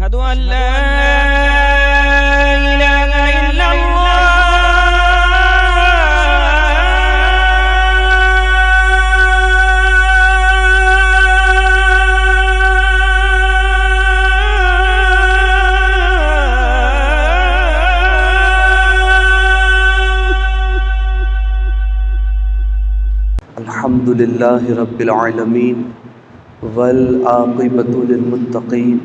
أشهد أن لا إله إلا الحمد للہ رب العالمین والعاقبۃ للمتقین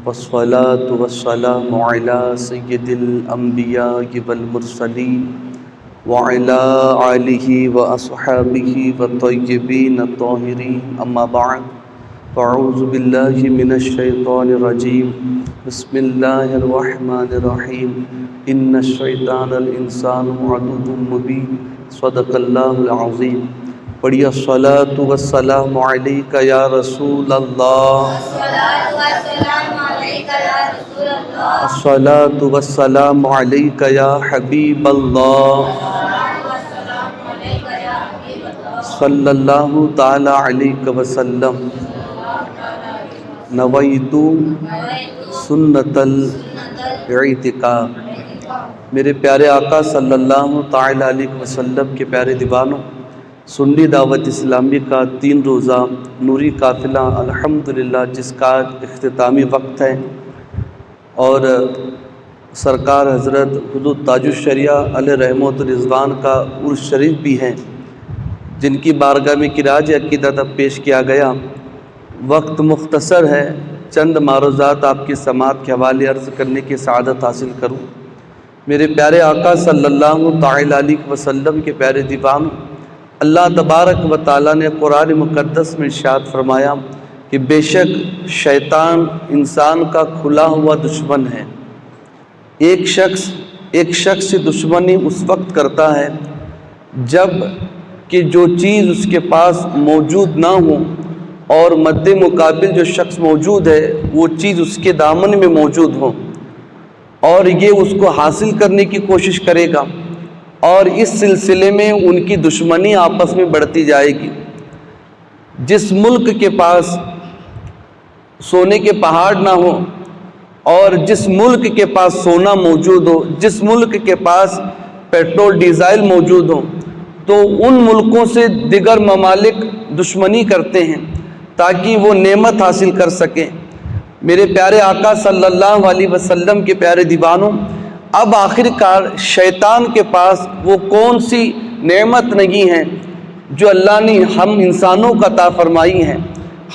والصلاة والسلام علی سید الانبیاء والمرسلین وعلی آلہ واصحابہ والطیبین الطاہرین، اما بعد فاعوذ باللہ من الشیطان الرجیم، بسم اللہ الرحمن الرحیم، ان الشیطان الانسان عدو مبین، صدق اللہ العظیم۔ پڑھیے الصلاۃ والسلام علیک یا رسول اللہ، الصلاۃ والسلام علیک یا حبیب اللہ، صلی اللہ تعالی علیہ وسلم۔ نویت سنت الاعتکاف۔ میرے پیارے آقا صلی اللہ تعالی علیہ وسلم کے پیارے دیوانوں، سنی دعوت اسلامی کا 3 روزہ نوری قافلہ الحمدللہ جس کا اختتامی وقت ہے، اور سرکار حضرت حضور تاج الشریعہ علیہ رحمۃ الرضوان کا عرس شریف بھی ہے، جن کی بارگاہ میں خراج عقیدت پیش کیا گیا۔ وقت مختصر ہے، چند معروضات آپ کی سماعت کے حوالے عرض کرنے کی سعادت حاصل کروں۔ میرے پیارے آقا صلی اللہ تعالی علیہ وسلم کے پیارے دیوانوں، اللہ تبارک و تعالیٰ نے قرآن مقدس میں ارشاد فرمایا کہ بے شک شیطان انسان کا کھلا ہوا دشمن ہے۔ ایک شخص سے دشمنی اس وقت کرتا ہے جب کہ جو چیز اس کے پاس موجود نہ ہو اور مد مقابل جو شخص موجود ہے وہ چیز اس کے دامن میں موجود ہو، اور یہ اس کو حاصل کرنے کی کوشش کرے گا، اور اس سلسلے میں ان کی دشمنی آپس میں بڑھتی جائے گی۔ جس ملک کے پاس سونے کے پہاڑ نہ ہو اور جس ملک کے پاس سونا موجود ہو، جس ملک کے پاس پیٹرول ڈیزل موجود ہو، تو ان ملکوں سے دیگر ممالک دشمنی کرتے ہیں تاکہ وہ نعمت حاصل کر سکیں۔ میرے پیارے آقا صلی اللہ علیہ وسلم کے پیارے دیوانوں، اب آخر کار شیطان کے پاس وہ کون سی نعمت نہیں ہے جو اللہ نے ہم انسانوں کو عطا فرمائی ہیں،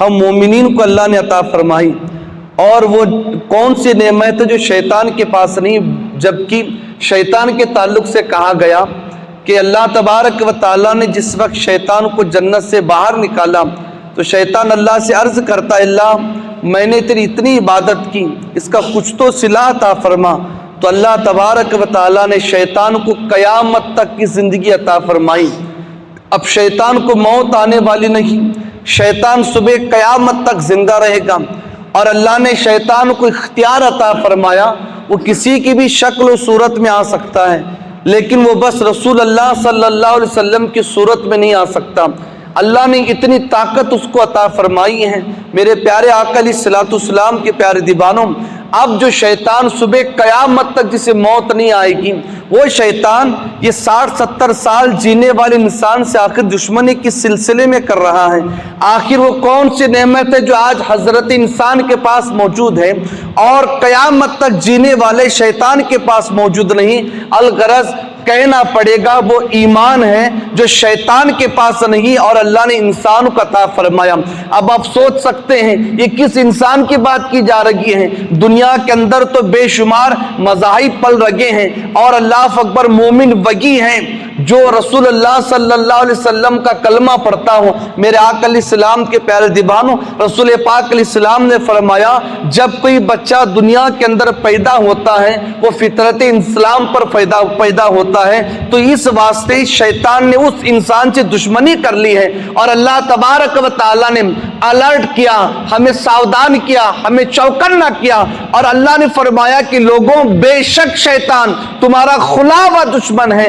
ہم مومنین کو اللہ نے عطا فرمائی، اور وہ کون سی نعمت ہے جو شیطان کے پاس نہیں، جبکہ شیطان کے تعلق سے کہا گیا کہ اللہ تبارک و تعالیٰ نے جس وقت شیطان کو جنت سے باہر نکالا تو شیطان اللہ سے عرض کرتا ہے، اللہ میں نے تیری اتنی عبادت کی، اس کا کچھ تو صلہ عطا فرما۔ تو اللہ تبارک و تعالیٰ نے شیطان کو قیامت تک کی زندگی عطا فرمائی۔ اب شیطان کو موت آنے والی نہیں، شیطان صبح قیامت تک زندہ رہے گا، اور اللہ نے شیطان کو اختیار عطا فرمایا، وہ کسی کی بھی شکل و صورت میں آ سکتا ہے، لیکن وہ بس رسول اللہ صلی اللہ علیہ وسلم کی صورت میں نہیں آ سکتا۔ اللہ نے اتنی طاقت اس کو عطا فرمائی ہے۔ میرے پیارے آقا علیہ الصلوۃ والسلام کے پیارے دیوانوں، اب جو شیطان صبح قیامت تک جسے موت نہیں آئے گی، وہ شیطان یہ 60-70 سال جینے والے انسان سے آخر دشمنی کس سلسلے میں کر رہا ہے؟ آخر وہ کون سی نعمت ہے جو آج حضرت انسان کے پاس موجود ہے اور قیامت تک جینے والے شیطان کے پاس موجود نہیں؟ الغرض کہنا پڑے گا وہ ایمان ہے جو شیطان کے پاس نہیں اور اللہ نے انسان کو عطا فرمایا۔ اب آپ سوچ سکتے ہیں یہ کس انسان کی بات کی جا رہی ہے؟ دنیا کے اندر تو بے شمار مذاہب پل رگے ہیں، اور اللہ اکبر مومن وگی ہیں جو رسول اللہ صلی اللہ علیہ وسلم کا کلمہ پڑھتا ہوں۔ میرے آقا علیہ السلام کے پیارے دیوانوں، رسول پاک علیہ السلام نے فرمایا جب کوئی بچہ دنیا کے اندر پیدا ہوتا ہے وہ فطرت اسلام پر پیدا ہوتا ہے، تو اس واسطے شیطان نے اس انسان سے دشمنی کر لی ہے، اور اللہ تبارک و تعالیٰ نے الرٹ کیا، ہمیں ساودھان کیا، ہمیں چوکنا کیا، اور اللہ نے فرمایا کہ لوگوں بے شک شیطان تمہارا کھلا ہوا دشمن ہے۔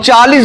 40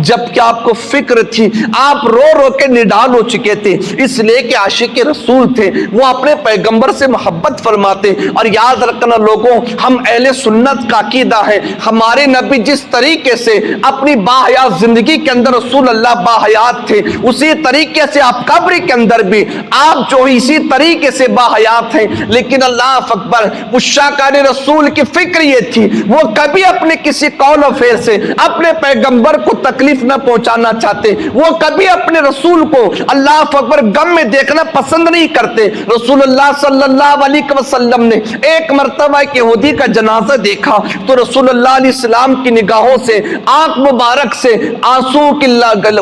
جبکہ آپ کو فکر تھی، آپ رو رو کے نڈال ہو چکے تھے، اس لیے کہ عاشق رسول تھے، وہ اپنے پیغمبر سے محبت فرماتے۔ اور یاد رکھنا لوگوں، ہم اہل سنت کا عقیدہ ہے، ہمارے نبی جس طریقے سے اپنی باحیات زندگی کے اندر رسول اللہ باحیات تھے، اسی طریقے سے آپ قبر کے اندر بھی آپ جو اسی طریقے سے باحیات ہیں۔ لیکن اللہ اکبر، عشاقان رسول کی فکر یہ تھی، وہ کبھی اپنے کسی قول و فعل سے اپنے پیغمبر کو تکلیف نہ پہنچانا چاہتے، وہ کبھی اپنے رسول کو اللہ اکبر غم میں دیکھنا پسند نہیں کرتے۔ رسول اللہ صلی اللہ علیہ وسلم نے ایک مرتبہ ایک یہودی کا جنازہ دیکھا تو رسول اللہ علیہ السلام کی نگاہوں سے، آنکھ مبارک سے آنسو کی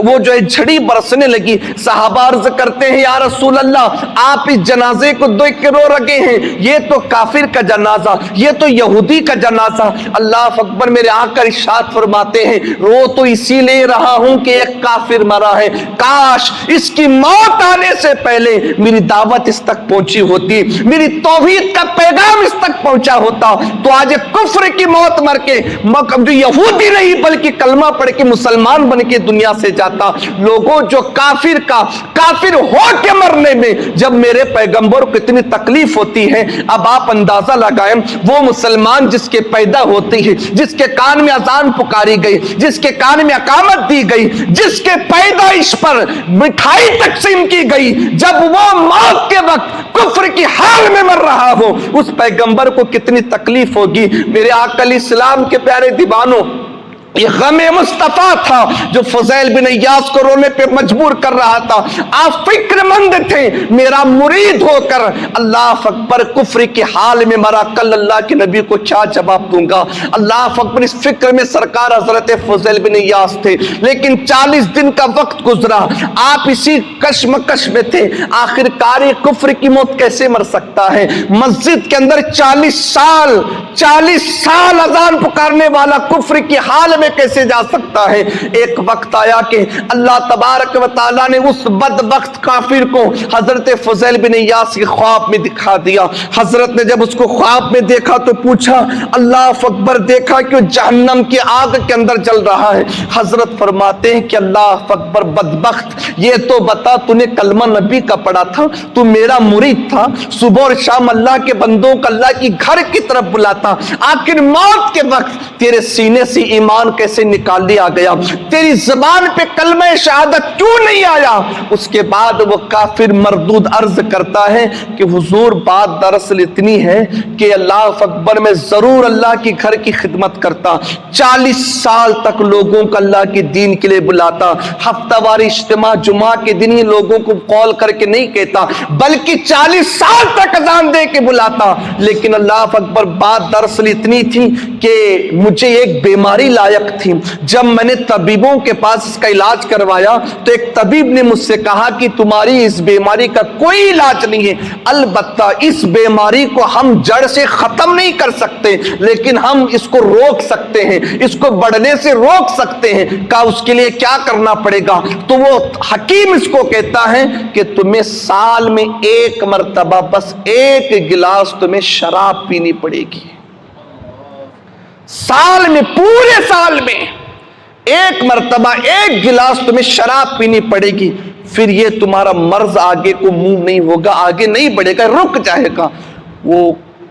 وہ جو ہے جھڑی برسنے لگی۔ صحابہ عرض کرتے ہیں یا رسول اللہ، آپ اس جنازے کو دیکھ کے رو رہے ہیں، یہ تو کافر کا جنازہ، یہ تو یہودی کا جنازہ۔ اللہ اکبر، میرے آقا ارشاد فرماتے ہیں رو تو اسی لیے رہا ہوں کہ ایک کافر مرا ہے، کاش اس کی موت آنے سے پہلے میری دعوت اس تک پہنچی ہوتی، میری توحید کا پیغام اس تک پہنچا ہوتا تو آج کفر کی موت مر کے جو یہودی نہیں بلکہ کلمہ پڑھ کے مسلمان بن کے دنیا سے جاتا۔ لوگوں، جو کافر ہو کے مرنے میں جب میرے پیغمبر کو اتنی تکلیف ہوتی ہے، اب آپ اندازہ لگائیں وہ مسلمان جس کے پیدا ہوتے ہی، جس کے کان میں اذان پکاری گئی، جس کے کان میں اقامت دی گئی، جس کے پیدائش پر مٹھائی تقسیم کی گئی، جب وہ موت کے وقت کفر کی حال میں مر رہا ہو، اس پیغمبر کو کتنی تکلیف ہوگی۔ میرے آقا علیہ السلام کے پیارے دیوانوں، یہ غم مصطفیٰ تھا جو فضیل بن ایاس کو رونے پہ مجبور کر رہا تھا۔ آپ فکر مند تھے، میرا مرید ہو کر اللہ اکبر کفر کے حال میں مرا، کل اللہ کے نبی کو کیا جواب دوں گا۔ اللہ اکبر، اس فکر میں سرکار حضرت فضیل بن ایاس تھے، لیکن 40 دن کا وقت گزرا، آپ اسی کشمکش میں تھے، آخر کار کفر کی موت کیسے مر سکتا ہے؟ مسجد کے اندر 40 سال اذان پکارنے والا کفر کی حال میں کیسے جا سکتا ہے؟ ایک وقت آیا کہ اللہ تبارک و تعالیٰ نے اس بدبخت کافر کو حضرت فضیل بن ایاس کے خواب میں دکھا دیا۔ حضرت نے جب اس کو خواب میں دیکھا تو پوچھا، اللہ اکبر، دیکھا کہ جہنم کی آگ کے اندر جل رہا ہے۔ حضرت فرماتے ہیں کہ اللہ اکبر بدبخت، یہ تو بتا تو نے کلمہ نبی کا پڑھا تھا، تو میرا مرید تھا، صبح اور شام اللہ کے بندوں کو اللہ کی گھر کی طرف بلاتا، آخر موت کے وقت تیرے سینے سے ایمان کیسے نکال لیا گیا؟ تیری زبان پہ کلمہ شہادت کیوں نہیں آیا؟ اس کے بعد وہ کافر مردود عرض کرتا ہے کہ حضور بات دراصل اتنی ہے کہ اللہ اکبر میں ضرور اللہ کی گھر کی خدمت کرتا، 40 سال تک لوگوں کو اللہ کے دین کے لیے بلاتا، ہفتہ واری اجتماع جمعہ کے دن ہی لوگوں کو کال کر کے نہیں کہتا بلکہ 40 سال تک اذان دے کے بلاتا، لیکن اللہ اکبر بات دراصل اتنی تھی کہ مجھے ایک بیماری لائق تھی۔ جب میں نے طبیبوں کے پاس اس کا علاج کروایا تو ایک طبیب نے مجھ سے کہا کہ تمہاری اس بیماری کا کوئی علاج نہیں ہے، البتہ اس بیماری کو ہم جڑ سے ختم نہیں کر سکتے لیکن ہم اس کو روک سکتے ہیں، اس کو بڑھنے سے روک سکتے ہیں۔ کہا اس کے لیے کیا کرنا پڑے گا؟ تو وہ حکیم اس کو کہتا ہے کہ تمہیں سال میں ایک مرتبہ بس ایک گلاس تمہیں شراب پینی پڑے گی، سال میں، پورے سال میں ایک مرتبہ ایک گلاس تمہیں شراب پینی پڑے گی، پھر یہ تمہارا مرض آگے کو منہ نہیں ہوگا، آگے نہیں بڑھے گا، رک جائے گا۔ وہ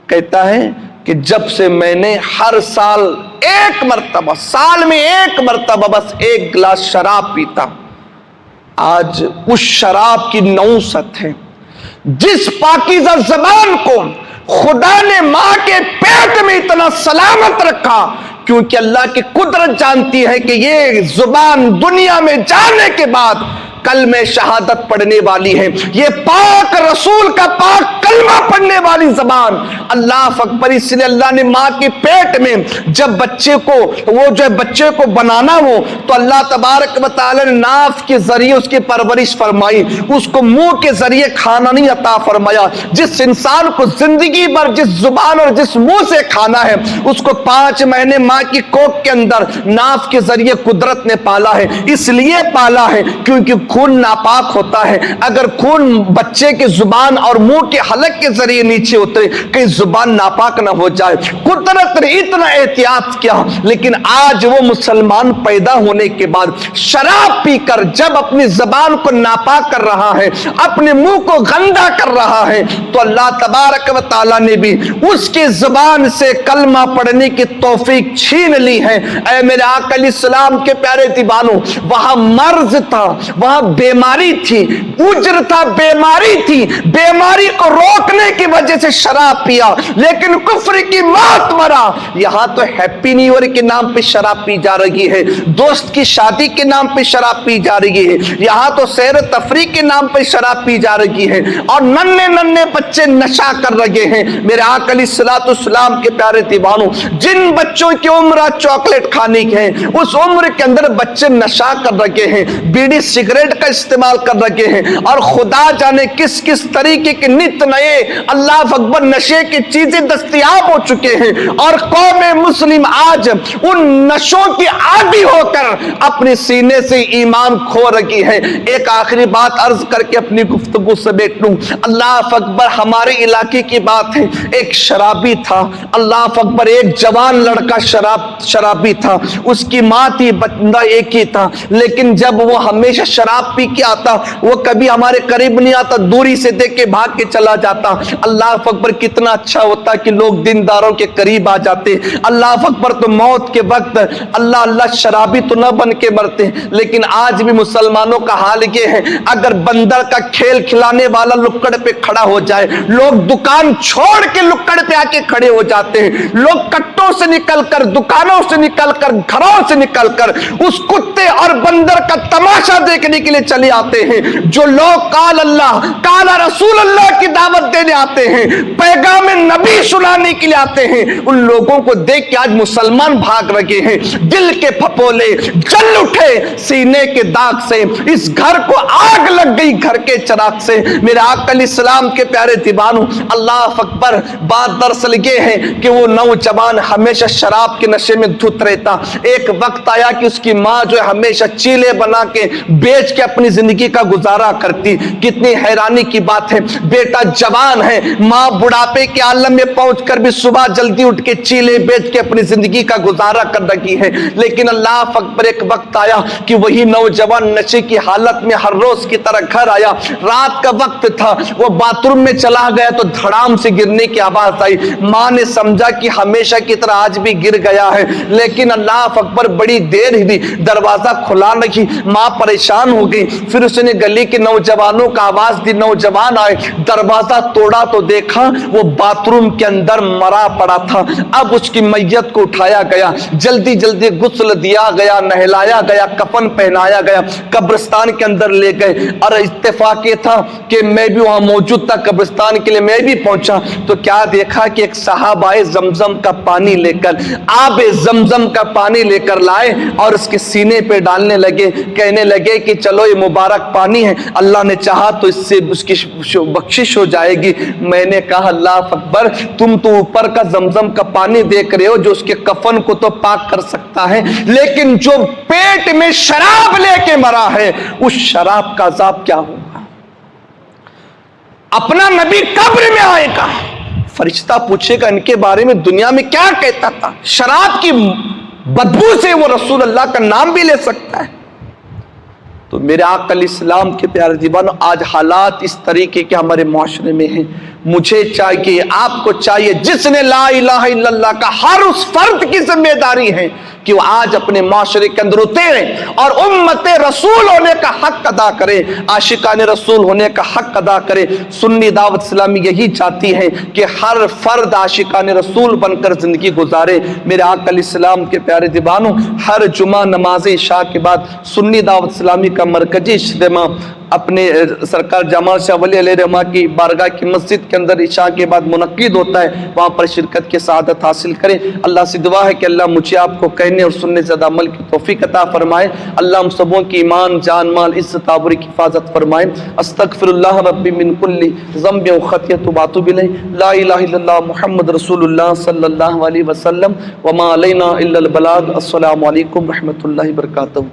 کہتا ہے کہ جب سے میں نے ہر سال ایک مرتبہ، سال میں ایک مرتبہ بس ایک گلاس شراب پیتا، آج اس شراب کی نوست ہے۔ جس پاکیزہ زبان کو خدا نے ماں کے پیٹ میں اتنا سلامت رکھا کیونکہ اللہ کی قدرت جانتی ہے کہ یہ زبان دنیا میں جانے کے بعد کلمہ شہادت پڑھنے والی ہے، یہ پاک رسول کا پاک کلمہ پڑھنے والی زبان۔ اللہ اکبر، اس لیے اللہ نے ماں کے پیٹ میں جب بچے کو وہ جو ہے بچے کو بنانا ہو تو اللہ تبارک و تعالی نے ناف کے ذریعے اس کی پرورش فرمائی، اس کو منہ کے ذریعے کھانا نہیں عطا فرمایا۔ جس انسان کو زندگی بھر جس زبان اور جس منہ سے کھانا ہے اس کو 5 مہینے ماں کی کوکھ کے اندر ناف کے ذریعے قدرت نے پالا ہے، اس لیے پالا ہے کیونکہ خون ناپاک ہوتا ہے، اگر خون بچے کی زبان اور منہ کے حلق کے ذریعے نیچے اترے کہیں زبان ناپاک نہ ہو جائے۔ قدرت نے اتنا احتیاط کیا، لیکن آج وہ مسلمان پیدا ہونے کے بعد شراب پی کر جب اپنی زبان کو ناپاک کر رہا ہے، اپنے منہ کو گندا کر رہا ہے، تو اللہ تبارک و تعالیٰ نے بھی اس کی زبان سے کلمہ پڑھنے کی توفیق چھین لی ہے۔ اے میرے آقا علیہ السلام کے پیارے دیوانوں، وہاں مرض تھا، وہاں بیماری تھی، اجر تھا، بیماری تھی، بیماری کو روکنے کی وجہ سے شراب پیا، لیکن کفر کی موت مرا۔ یہاں تو ہیپی نیو ایئر کے نام پہ شراب پی جا رہی ہے، دوست کی شادی کے نام پہ شراب پی جا رہی ہے، یہاں تو سیر و تفریح کے نام پہ شراب پی جا رہی ہے، اور ننھے ننھے بچے نشہ کر رہے ہیں۔ میرے آقا علیہ الصلوۃ والسلام کے پیارے دیوانوں، جن بچوں کی عمر چاکلیٹ کھانے کی ہے، اس عمر کے اندر بچے نشہ کر رہے ہیں، بیڑی سگریٹ کا استعمال کر رہے ہیں، اور خدا جانے کس کس طریقے کے نت نئے اللہ اکبر نشے کی چیزیں دستیاب ہو چکے ہیں، اور قوم مسلم آج ان نشوں کی عادی ہو کر اپنے سینے سے ایمان کھو رہی ہے۔ ایک آخری بات عرض کر کے اپنی گفتگو سے بیٹھ لوں۔ اللہ اکبر، ہمارے علاقے کی بات ہے، ایک شرابی تھا، اللہ اکبر، ایک جوان لڑکا شرابی تھا، اس کی ماں تھی، بندہ ایک ہی تھا، لیکن جب وہ ہمیشہ شراب پی کے آتا، وہ کبھی ہمارے قریب نہیں آتا، دوری سے دیکھ کے بھاگ کے چلا جاتا۔ اللہ اکبر، کتنا اچھا ہوتا کہ لوگ دینداروں کے قریب آ جاتے۔ اللہ اکبر، تو موت کے وقت اللہ اللہ شرابی تو نہ بن کے مرتے، لیکن آج بھی مسلمانوں کا حال یہ ہے، اگر بندر کا کھیل کھلانے والا لکڑ پہ کھڑا ہو جائے، لوگ دکان چھوڑ کے لکڑ پہ آ کے کھڑے ہو جاتے ہیں، لوگ کٹوں سے نکل کر، دکانوں سے نکل کر، گھروں سے نکل کر اس کتے اور بندر کا تماشا دیکھنے کے لیے چلے آتے ہیں۔ جو لوگ قال اللہ قال رسول اللہ کی دعوت دینے آتے ہیں، پیغام نبی سنانے کے لیے آتے ہیں، ان لوگوں کو دیکھ کے آج مسلمان بھاگ رہے ہیں۔ دل کے پھپولے جل اٹھے سینے کے داغ سے، اس گھر کو آگ لگ گئی گھر کے چراغ سے۔ میرے آقا علیہ السلام کے پیارے دیوانوں، اللہ اکبر، بات دراصل یہ ہے کہ وہ نوجوان ہمیشہ شراب کے نشے میں دھت رہتا۔ ایک وقت آیا کہ اس کی ماں جو ہے ہمیشہ چیلے بنا کے بیچ کے اپنی زندگی کا گزارا کرتی۔ کتنی حیرانی کی بات ہے، بیٹا جوان ہے، ماں بڑھاپے کے عالم میں پہنچ کر بھی صبح جلدی اٹھ کے چیلے بیچ کے اپنی زندگی کا گزارا کر رہی ہے، لیکن اللہ اکبر، ایک وقت آیا کہ وہی نوجوان نشے کی حالت میں ہر روز کی طرح گھر آیا، رات کا وقت تھا، وہ باتھ روم میں چلا گیا تو دھڑام سے گرنے کی آواز آئی۔ ماں نے سمجھا کہ ہمیشہ کی طرح آج بھی گر گیا ہے، لیکن اللہ اکبر بڑی دیر ہی دروازہ کھلا نہیں، ماں پریشان ہو گئی۔ پھر اس نے گلی کے نوجوانوں کا آواز دی، نوجوان آئے، دروازہ توڑا تو دیکھا وہ باتھ روم کے اندر مرا پڑا تھا۔ اب اس کی میت کو اٹھایا گیا، جلدی جلدی غسل دیا گیا، نہلایا گیا، کفن پہنایا گیا، قبرستان کے اندر لے گئے۔ اور اتفاق یہ تھا کہ میں بھی وہاں موجود تھا، قبرستان کے لیے میں بھی پہنچا تو کیا دیکھا کہ ایک صاحب آئے زمزم کا پانی لے کر، آب زمزم کا پانی لے کر لائے اور اس کے سینے پہ ڈالنے لگے، کہنے لگے کہ چلو یہ مبارک پانی ہے، اللہ نے چاہا تو اس سے اس کی بخشش ہو جائے گی۔ میں نے کہا اللہ اکبر، تم تو اوپر کا زمزم کا پانی دیکھ رہے ہو جو اس کے کفن کو تو پاک کر سکتا ہے، لیکن جو پیٹ میں شراب لے کے مرا ہے اس شراب کا عذاب کیا ہوگا؟ اپنا نبی قبر میں آئے گا، فرشتہ پوچھے گا ان کے بارے میں دنیا میں کیا کہتا تھا؟ شراب کی بدبو سے وہ رسول اللہ کا نام بھی لے سکتا ہے؟ تو میرے آقا علیہ السلام کے پیارے دیوانوں، آج حالات اس طریقے کے ہمارے معاشرے میں ہیں۔ مجھے چاہیے، آپ کو چاہیے، جس نے لا الہ الا اللہ کا، ہر اس فرد کی ذمہ داری ہے کہ وہ آج اپنے معاشرے کے اندر اترے اور امت رسول ہونے کا حق ادا کرے، عاشقان رسول ہونے کا حق ادا کرے۔ سنی دعوت اسلامی یہی چاہتی ہے کہ ہر فرد عاشقان رسول بن کر زندگی گزارے۔ میرے آقا علیہ السلام کے پیارے دیوانوں، ہر جمعہ نماز عشاء کے بعد سنی دعوت اسلامی کا مرکزی اجتماع اپنے سرکار جمال شاہ ولی علیہ رحمہ کی بارگاہ کی مسجد کے اندر عشاء کے بعد منعقد ہوتا ہے، وہاں پر شرکت کی سعادت حاصل کریں۔ اللہ سے دعا ہے کہ اللہ مجھے آپ کو کہنے اور سننے سے زیادہ عمل کی توفیق عطا فرمائے۔ اللہ ہم سبوں کی ایمان، جان، مال، عزت آبرو کی حفاظت فرمائے۔ استغفر اللہ ربی من کل ذنب و خطیۃ واتوب الیہ۔ لا الہ الا اللہ محمد رسول اللہ صلی اللہ علیہ وسلم، وما علینا الا البلاغ۔ السلام علیکم ورحمۃ اللہ وبرکاتہ۔